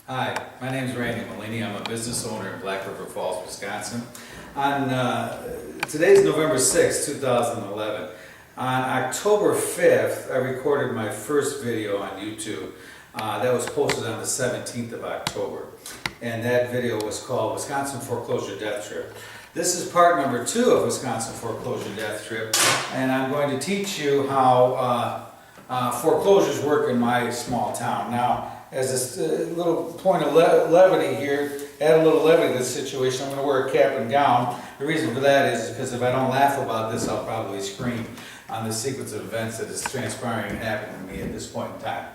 Hi, my name is Randy Malini. I'm a business owner in Black River Falls, Wisconsin. Today's November 6, 2011. On October 5th, I recorded my first video on YouTube. That was posted on the 17th of October. And that video was called Wisconsin Foreclosure Death Trip. This is part number 2 of Wisconsin Foreclosure Death Trip. And I'm going to teach you how foreclosures work in my small town. Now, as a little point of levity here, add a little levity to the situation, I'm going to wear a cap and gown. The reason for that is because if I don't laugh about this, I'll probably scream on the sequence of events that is transpiring and happening to me at this point in time.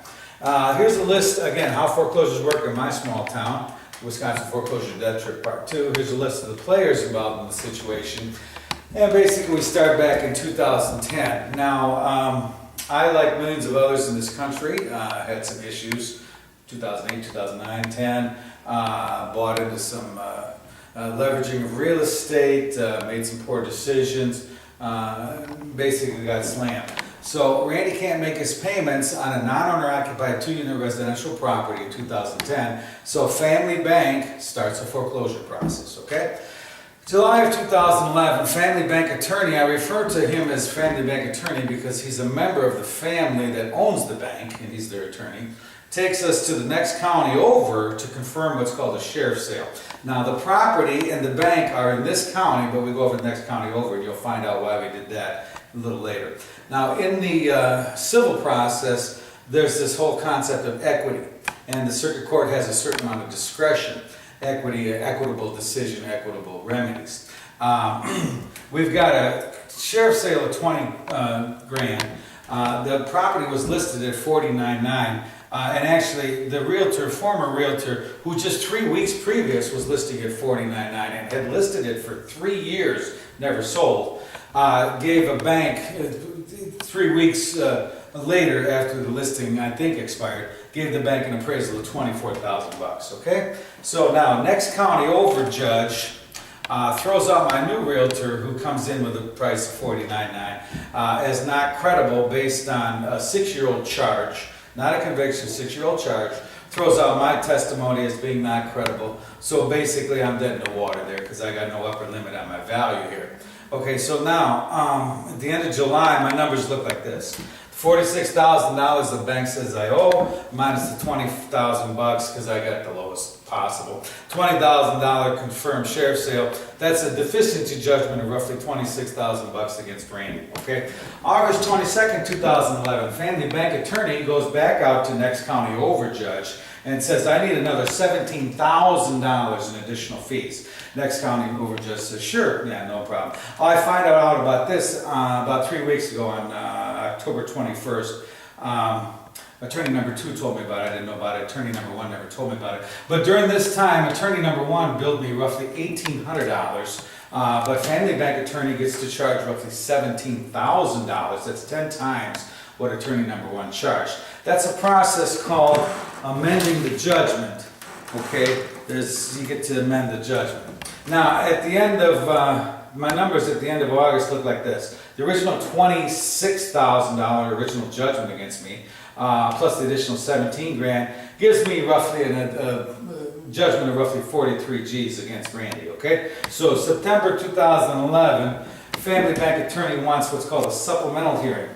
Here's a list, again, how foreclosures work in my small town, Wisconsin Foreclosure Death Trip Part 2. Here's a list of the players involved in the situation. And basically we start back in 2010. Now, I, like millions of others in this country, had some issues. 2008, 2009, 10, bought into some leveraging of real estate, made some poor decisions, basically got slammed. So Randy can't make his payments on a non-owner occupied 2-unit residential property in 2010, so Family Bank starts a foreclosure process, okay? July of 2011, Family Bank attorney, I refer to him as Family Bank attorney because he's a member of the family that owns the bank, and he's their attorney, takes us to the next county over to confirm what's called a sheriff's sale. Now the property and the bank are in this county, but we go over to the next county over and you'll find out why we did that a little later. Now in the civil process, there's this whole concept of equity, and the circuit court has a certain amount of discretion. Equity, equitable decision, equitable remedies. We've got a sheriff's sale of 20 grand. The property was listed at $49,900. And actually, the realtor, former realtor, who just 3 weeks previous was listing at $49,900 and had listed it for 3 years, never sold, gave a bank 3 weeks later after the listing, I think, expired, gave the bank an appraisal of $24,000. Okay, so now next county over judge throws out my new realtor, who comes in with a price of $49,900 as not credible based on a 6-year-old charge. Not a conviction, 6-year-old charge, throws out my testimony as being not credible. So basically I'm dead in the water there because I got no upper limit on my value here. Okay, so now at the end of July, my numbers look like this. $46,000 the bank says I owe, minus the $20,000 because I got the lowest possible. $20,000 confirmed sheriff's sale. That's a deficiency judgment of roughly $26,000 against Randy. Okay. August 22nd, 2011, Family Bank attorney goes back out to next county over judge and says I need another $17,000 in additional fees. Next county over judge says sure, yeah, no problem. I find out about this about 3 weeks ago on October 21st. Attorney number 2 told me about it. I didn't know about it. Attorney number 1 never told me about it. But during this time, attorney number 1 billed me roughly $1,800. But Family Bank attorney gets to charge roughly $17,000. That's 10 times what attorney number 1 charged. That's a process called amending the judgment. Okay, you get to amend the judgment. Now, at the end of my numbers at the end of August look like this. The original $26,000 original judgment against me, plus the additional 17 grand, gives me roughly a judgment of roughly 43 G's against Randy, okay? So September 2011, Family Bank attorney wants what's called a supplemental hearing.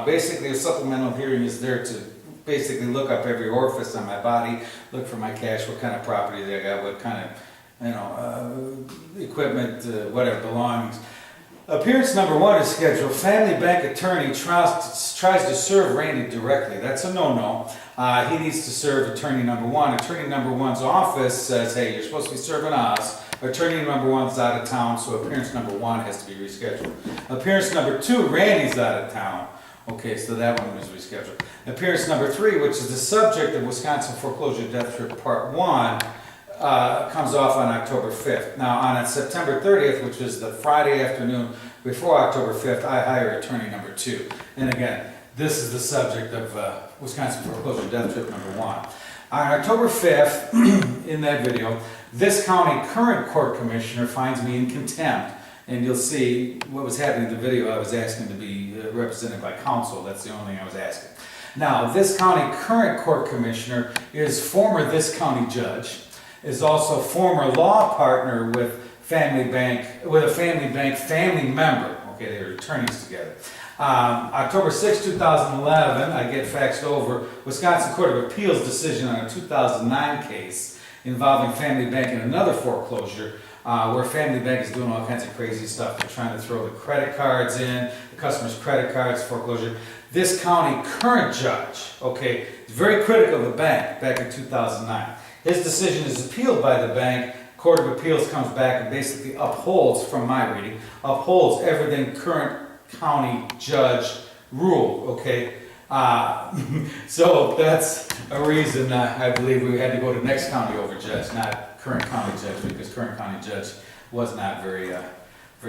Basically, a supplemental hearing is there to basically look up every orifice on my body, look for my cash, what kind of property I got, what kind of equipment, whatever, belongings. Appearance number 1 is scheduled. Family Bank attorney tries to serve Randy directly. That's a no-no. He needs to serve attorney number 1. Attorney number 1's office says, hey, you're supposed to be serving us. Attorney number 1's out of town, so appearance number 1 has to be rescheduled. Appearance number 2, Randy's out of town. Okay, so that one was rescheduled. Appearance number 3, which is the subject of Wisconsin Foreclosure Death Trip Part 1, comes off on October 5th. Now, on September 30th, which was the Friday afternoon before October 5th, I hire attorney number 2. And again, this is the subject of Wisconsin Foreclosure Death Trip number 1. On October 5th, in that video, this county current court commissioner finds me in contempt. And you'll see what was happening in the video. I was asking to be represented by counsel. That's the only thing I was asking. Now, this county current court commissioner is former this county judge, is also former law partner with a family bank family member. Okay, they were attorneys together. October 6, 2011, I get faxed over Wisconsin Court of Appeals decision on a 2009 case involving Family Bank and another foreclosure, where Family Bank is doing all kinds of crazy stuff. They're trying to throw the credit cards in, the customer's credit cards, foreclosure. This county current judge, okay, is very critical of the bank back in 2009. His decision is appealed by the bank. Court of Appeals comes back and basically upholds, from my reading, upholds everything current county judge ruled, okay? So that's a reason I believe we had to go to next county over judge, not current county judge, because current county judge was not very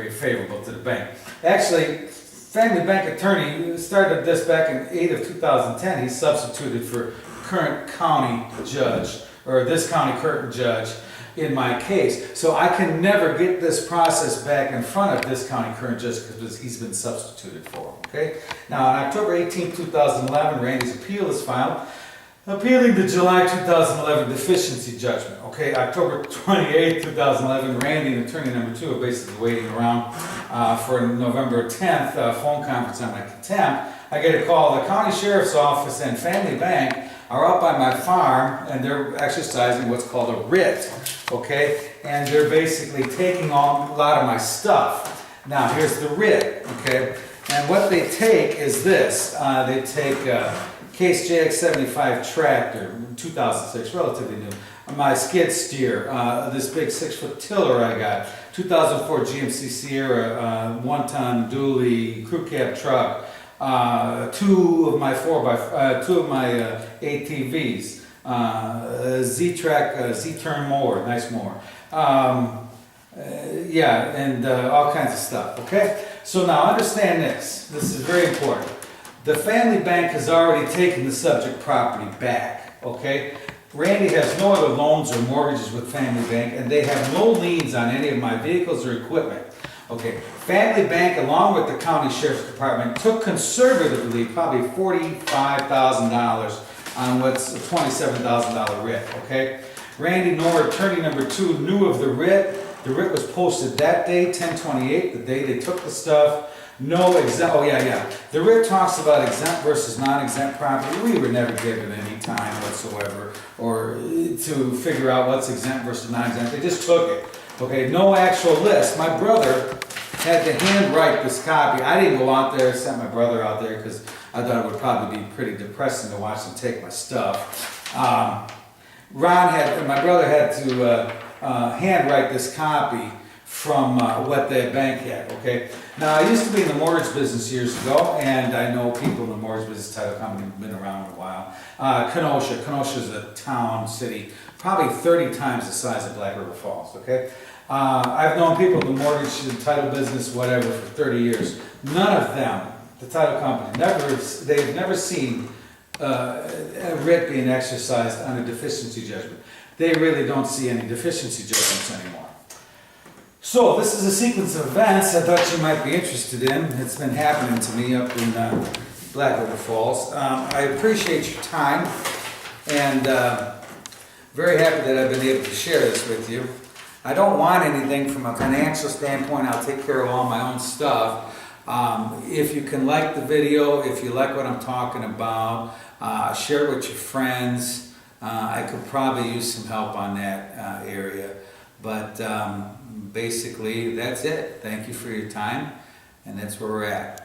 favorable to the bank. Actually, Family Bank attorney started this back in 8 of 2010. He substituted for current county judge, or this county current judge, in my case. So I can never get this process back in front of this county current judge because he's been substituted for, okay? Now, on October 18, 2011, Randy's appeal is filed, appealing the July 2011 deficiency judgment, okay? October 28, 2011, Randy and attorney number 2 are basically waiting around for November 10th phone conference on my contempt. I get a call. The county sheriff's office and Family Bank are up by my farm, and they're exercising what's called a writ, okay? And they're basically taking on a lot of my stuff. Now, here's the writ, okay? And what they take is this. They take Case JX75 tractor, 2006, relatively new. My skid steer, this big 6-foot tiller I got, 2004 GMC Sierra, 1-ton dually crew cab truck, 2 of my ATVs, Z-Track, Z-Turn mower, nice mower. Yeah, and all kinds of stuff, okay? So now understand this. This is very important. The Family Bank has already taken the subject property back, okay? Randy has no other loans or mortgages with Family Bank, and they have no liens on any of my vehicles or equipment. Okay, Family Bank, along with the county sheriff's department, took conservatively probably $45,000 on what's a $27,000 writ, okay? Randy Knorr, attorney number 2, knew of the writ. The writ was posted that day, 10/28, the day they took the stuff. No exempt, oh yeah. The writ talks about exempt versus non-exempt property. We were never given any time whatsoever or to figure out what's exempt versus non-exempt. They just took it. Okay, no actual list. My brother had to handwrite this copy. I didn't go out there, sent my brother out there because I thought it would probably be pretty depressing to watch them take my stuff. My brother had to handwrite this copy from what the bank had, okay? Now, I used to be in the mortgage business years ago, and I know people in the mortgage business, title company, have been around a while. Kenosha is a town, city, probably 30 times the size of Black River Falls, okay? I've known people in the mortgage and title business, whatever, for 30 years. None of them, the title company, they've never seen a writ being exercised on a deficiency judgment. They really don't see any deficiency judgments anymore. So this is a sequence of events I thought you might be interested in. It's been happening to me up in Black River Falls. I appreciate your time, and very happy that I've been able to share this with you. I don't want anything from a financial standpoint. I'll take care of all my own stuff. If you can like the video, if you like what I'm talking about, share it with your friends. I could probably use some help on that area. But basically, that's it. Thank you for your time, and that's where we're at.